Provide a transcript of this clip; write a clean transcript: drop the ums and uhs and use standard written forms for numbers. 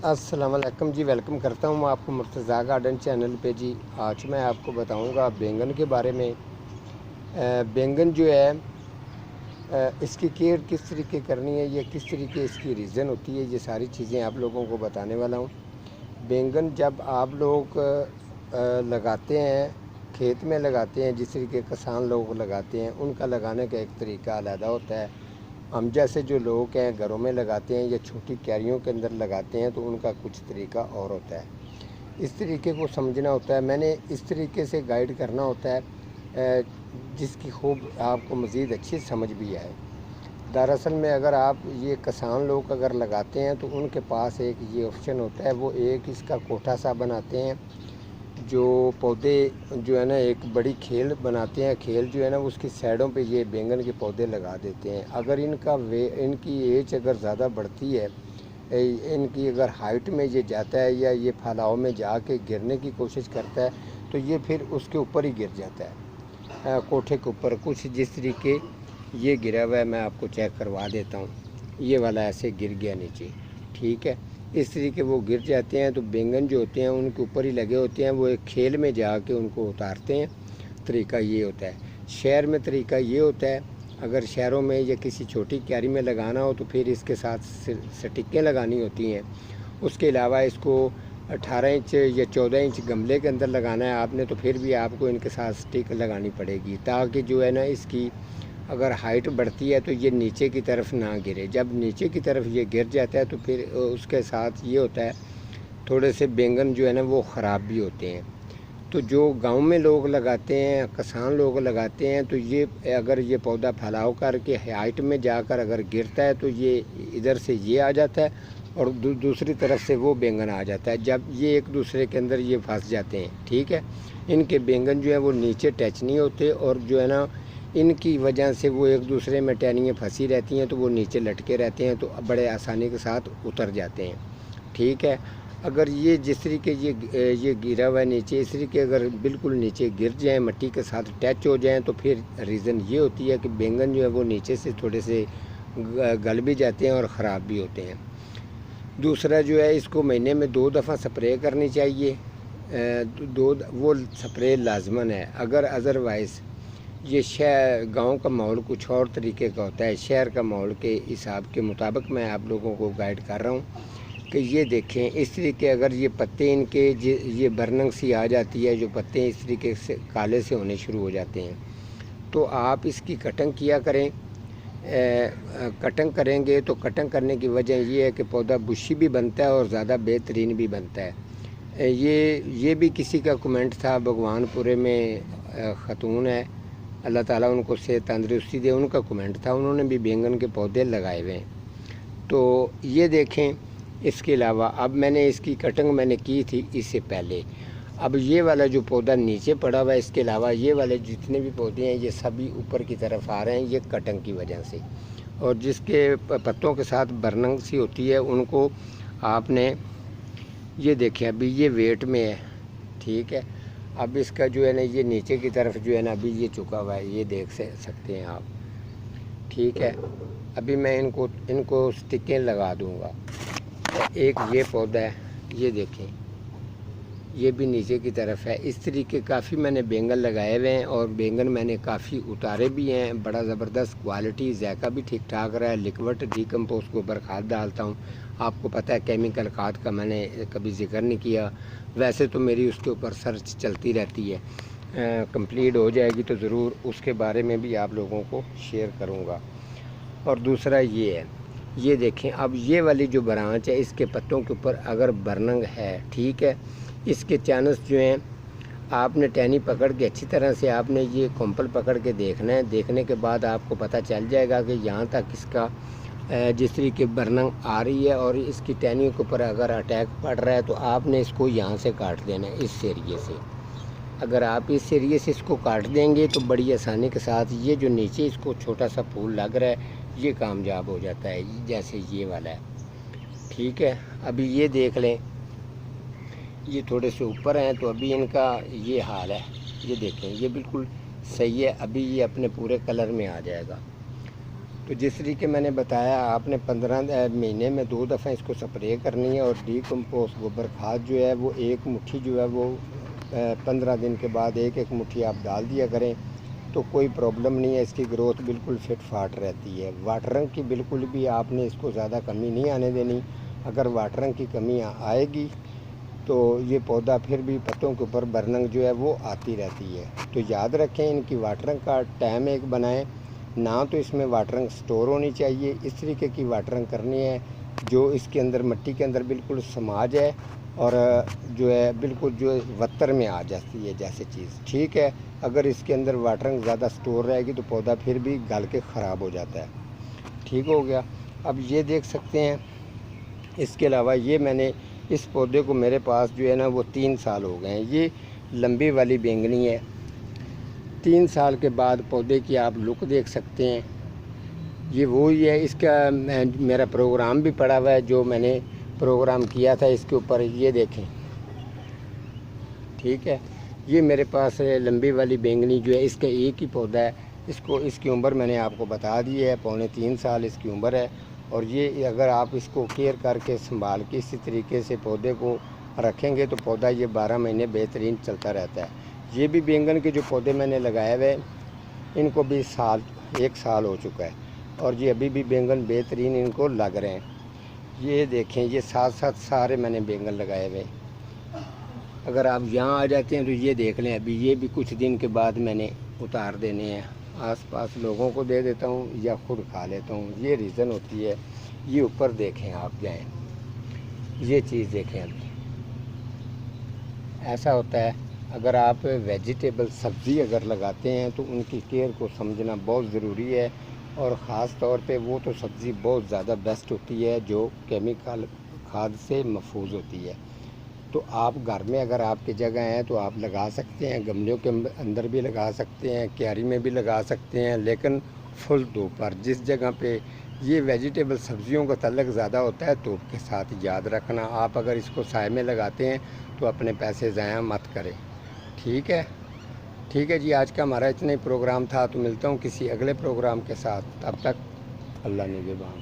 अस्सलाम वालेकुम जी। वेलकम करता हूँ आपको मुर्तज़ा गार्डन चैनल पे जी। आज मैं आपको बताऊँगा बैंगन के बारे में। बैंगन जो है इसकी केयर किस तरीके करनी है या किस तरीके इसकी रीज़न होती है, ये सारी चीज़ें आप लोगों को बताने वाला हूँ। बैंगन जब आप लोग लगाते हैं, खेत में लगाते हैं, जिस तरीके किसान लोग लगाते हैं, उनका लगाने का एक तरीका अलग होता है। हम जैसे जो लोग हैं घरों में लगाते हैं या छोटी क्यारियों के अंदर लगाते हैं, तो उनका कुछ तरीका और होता है। इस तरीके को समझना होता है, मैंने इस तरीके से गाइड करना होता है जिसकी खूब आपको मज़ीद अच्छी समझ भी आए। दरअसल में अगर आप ये किसान लोग अगर लगाते हैं तो उनके पास एक ये ऑप्शन होता है, वो एक इसका कोठा सा बनाते हैं, जो पौधे जो है ना एक बड़ी खेल बनाते हैं। खेल जो है ना उसकी साइडों पे ये बैंगन के पौधे लगा देते हैं। अगर इनकी एज अगर ज़्यादा बढ़ती है, इनकी अगर हाइट में ये जाता है या ये फैलाव में जाके गिरने की कोशिश करता है, तो ये फिर उसके ऊपर ही गिर जाता है, कोठे के ऊपर। कुछ जिस तरीके ये गिरा हुआ है, मैं आपको चेक करवा देता हूँ। ये वाला ऐसे गिर गया नीचे, ठीक है। इस तरीके वो गिर जाते हैं, तो बैंगन जो होते हैं उनके ऊपर ही लगे होते हैं, वो एक खेल में जाके उनको उतारते हैं। तरीका ये होता है। शहर में तरीका ये होता है, अगर शहरों में या किसी छोटी क्यारी में लगाना हो तो फिर इसके साथ स्टिकें लगानी होती हैं। उसके अलावा इसको 18 इंच या 14 इंच गमले के अंदर लगाना है आपने, तो फिर भी आपको इनके साथ स्टिक लगानी पड़ेगी, ताकि जो है ना इसकी अगर हाइट बढ़ती है तो ये नीचे की तरफ ना गिरे। जब नीचे की तरफ ये गिर जाता है तो फिर उसके साथ ये होता है, थोड़े से बैंगन जो है ना वो ख़राब भी होते हैं। तो जो गांव में लोग लगाते हैं, किसान लोग लगाते हैं, तो ये अगर ये पौधा फैलाव करके हाइट में जाकर अगर गिरता है तो ये इधर से ये आ जाता है और दूसरी तरफ से वो बैंगन आ जाता है। जब ये एक दूसरे के अंदर ये फंस जाते हैं, ठीक है। इनके बैंगन जो है वो नीचे टच नहीं होते, और जो है ना इनकी वजह से वो एक दूसरे में टहनियाँ फंसी रहती हैं, तो वो नीचे लटके रहते हैं, तो बड़े आसानी के साथ उतर जाते हैं, ठीक है। अगर ये जिस तरीके ये गिरा हुआ है नीचे, इस तरीके अगर बिल्कुल नीचे गिर जाएं, मिट्टी के साथ टच हो जाएं, तो फिर रीज़न ये होती है कि बैंगन जो है वो नीचे से थोड़े से गल भी जाते हैं और ख़राब भी होते हैं। दूसरा जो है, इसको महीने में 2 दफ़ा स्प्रे करनी चाहिए। दो वो स्प्रे लाजमन है। अगर अदरवाइज़ ये शहर गांव का माहौल कुछ और तरीके का होता है, शहर का माहौल के हिसाब के मुताबिक मैं आप लोगों को गाइड कर रहा हूँ कि ये देखें इस तरीके अगर ये पत्ते इनके ये बर्नंग सी आ जाती है, जो पत्ते इस तरीके से काले से होने शुरू हो जाते हैं, तो आप इसकी कटिंग किया करें। कटिंग करेंगे तो कटिंग करने की वजह ये है कि पौधा बुशी भी बनता है और ज़्यादा बेहतरीन भी बनता है। ये भी किसी का कमेंट था, भगवानपुरे में ख़तून है, अल्लाह ताला उनको सेहत तंदरुस्ती दे, उनका कमेंट था, उन्होंने भी बैंगन के पौधे लगाए हुए हैं। तो ये देखें। इसके अलावा अब मैंने इसकी कटिंग मैंने की थी इससे पहले। अब ये वाला जो पौधा नीचे पड़ा हुआ है, इसके अलावा ये वाले जितने भी पौधे हैं ये सभी ऊपर की तरफ आ रहे हैं, ये कटिंग की वजह से। और जिसके पत्तों के साथ बर्नंग सी होती है, उनको आपने ये देखें अभी ये वेट में है, ठीक है। अब इसका जो है ना ये नीचे की तरफ जो है ना अभी ये चुका हुआ है, ये देख सकते हैं आप, ठीक है। अभी मैं इनको स्टिकें लगा दूंगा। एक ये पौधा है, ये देखें, ये भी नीचे की तरफ है। इस तरीके काफ़ी मैंने बैंगन लगाए हुए हैं और बैंगन मैंने काफ़ी उतारे भी हैं। बड़ा ज़बरदस्त क्वालिटी, जायका भी ठीक ठाक रहा है। लिक्विड डीकम्पोज गोबर खाद डालता हूँ। आपको पता है केमिकल खाद का मैंने कभी जिक्र नहीं किया, वैसे तो मेरी उसके ऊपर सर्च चलती रहती है। कंप्लीट हो जाएगी तो ज़रूर उसके बारे में भी आप लोगों को शेयर करूँगा। और दूसरा ये है, ये देखें, अब ये वाली जो ब्रांच है इसके पत्तों के ऊपर अगर बर्नंग है, ठीक है, इसके चांस जो हैं, आपने टहनी पकड़ के अच्छी तरह से आपने ये कॉम्पल पकड़ के देखना है। देखने के बाद आपको पता चल जाएगा कि यहाँ तक इसका जिस तरीके बर्नंग आ रही है और इसकी टहनियों के ऊपर अगर अटैक पड़ रहा है, तो आपने इसको यहाँ से काट देना है, इस एरिए से। अगर आप इस एरिए से इसको काट देंगे तो बड़ी आसानी के साथ ये जो नीचे इसको छोटा सा फूल लग रहा है ये कामयाब हो जाता है, जैसे ये वाला है, ठीक है। अभी ये देख लें, ये थोड़े से ऊपर हैं तो अभी इनका ये हाल है। ये देखें, ये बिल्कुल सही है, अभी ये अपने पूरे कलर में आ जाएगा। تو جس طریقے میں نے بتایا آپ نے 15 مہینے میں 2 دفعہ اس کو سپرے کرنی ہے، اور ڈی کمپوسٹ گوبر کھاد جو ہے وہ 1 مٹھی جو ہے وہ 15 دن کے بعد 1 مٹھی آپ ڈال دیا کریں، تو کوئی پرابلم نہیں ہے، اس کی گروتھ بالکل فٹ فاٹ رہتی ہے۔ واٹرنگ کی بالکل بھی آپ نے اس کو زیادہ کمی نہیں آنے دینی، اگر واٹرنگ کی کمی آئے گی تو یہ پودا پھر بھی پتوں کے اوپر برننگ جو ہے وہ آتی رہتی ہے۔ تو یاد رکھیں ان کی واٹرنگ کا ٹائم ایک بنائیں، نہ تو اس میں واٹرنگ سٹور ہونی چاہیے، اس طریقے کی واٹرنگ کرنی ہے جو اس کے اندر مٹی کے اندر بالکل سما جائے اور جو ہے بالکل جو وتر میں آ جاتی ہے جیسے چیز، ٹھیک ہے۔ اگر اس کے اندر واٹرنگ زیادہ سٹور رہے گی تو پودا پھر بھی گل کے خراب ہو جاتا ہے، ٹھیک ہو گیا۔ اب یہ دیکھ سکتے ہیں، اس کے علاوہ یہ میں نے اس پودے کو میرے پاس جو ہے نا وہ 3 سال ہو گئے ہیں، یہ لمبی والی بینگنی ہے۔ 3 سال کے بعد پودے کی آپ لک دیکھ سکتے ہیں، یہ وہی ہے۔ اس کا میرا پروگرام بھی پڑا ہوا ہے، جو میں نے پروگرام کیا تھا اس کے اوپر، یہ دیکھیں، ٹھیک ہے۔ یہ میرے پاس لمبی والی بینگنی جو ہے اس کا ایک ہی پودا ہے، اس کی عمر میں نے آپ کو بتا دی ہے، 3.25 سال اس کی عمر ہے۔ اور یہ اگر آپ اس کو کیئر کر کے سنبھال کے اسی طریقے سے پودے کو رکھیں گے تو پودا یہ 12 مہینے بہترین چلتا رہتا ہے۔ یہ بھی بینگن کے جو پودے میں نے لگائے ہوئے ان کو بھی 1 سال ہو چکا ہے، اور یہ ابھی بھی بینگن بہترین ان کو لگ رہے ہیں۔ یہ دیکھیں، یہ ساتھ سارے میں نے بینگن لگائے ہوئے۔ اگر آپ یہاں آ جاتے ہیں تو یہ دیکھ لیں، ابھی یہ بھی کچھ دن کے بعد میں نے اتار دینے ہیں، آس پاس لوگوں کو دے دیتا ہوں یا خود کھا لیتا ہوں، یہ ریزن ہوتی ہے۔ یہ اوپر دیکھیں، آپ جائیں، یہ چیز دیکھیں، ابھی ایسا ہوتا ہے۔ اگر آپ ویجیٹیبل سبزی اگر لگاتے ہیں تو ان کی کیئر کو سمجھنا بہت ضروری ہے، اور خاص طور پہ وہ تو سبزی بہت زیادہ بیسٹ ہوتی ہے جو کیمیکل کھاد سے محفوظ ہوتی ہے۔ تو آپ گھر میں اگر آپ کی جگہ ہیں تو آپ لگا سکتے ہیں، گملوں کے اندر بھی لگا سکتے ہیں، کیاری میں بھی لگا سکتے ہیں، لیکن فل دھوپ پر۔ جس جگہ پہ یہ ویجیٹیبل سبزیوں کا تعلق زیادہ ہوتا ہے دھوپ کے ساتھ، یاد رکھنا۔ آپ اگر اس کو سائے میں لگاتے ہیں تو اپنے پیسے ضائع مت کریں، ٹھیک ہے۔ ٹھیک ہے جی، آج کا ہمارا اتنا ہی پروگرام تھا، تو ملتا ہوں کسی اگلے پروگرام کے ساتھ، تب تک اللہ نگہبان۔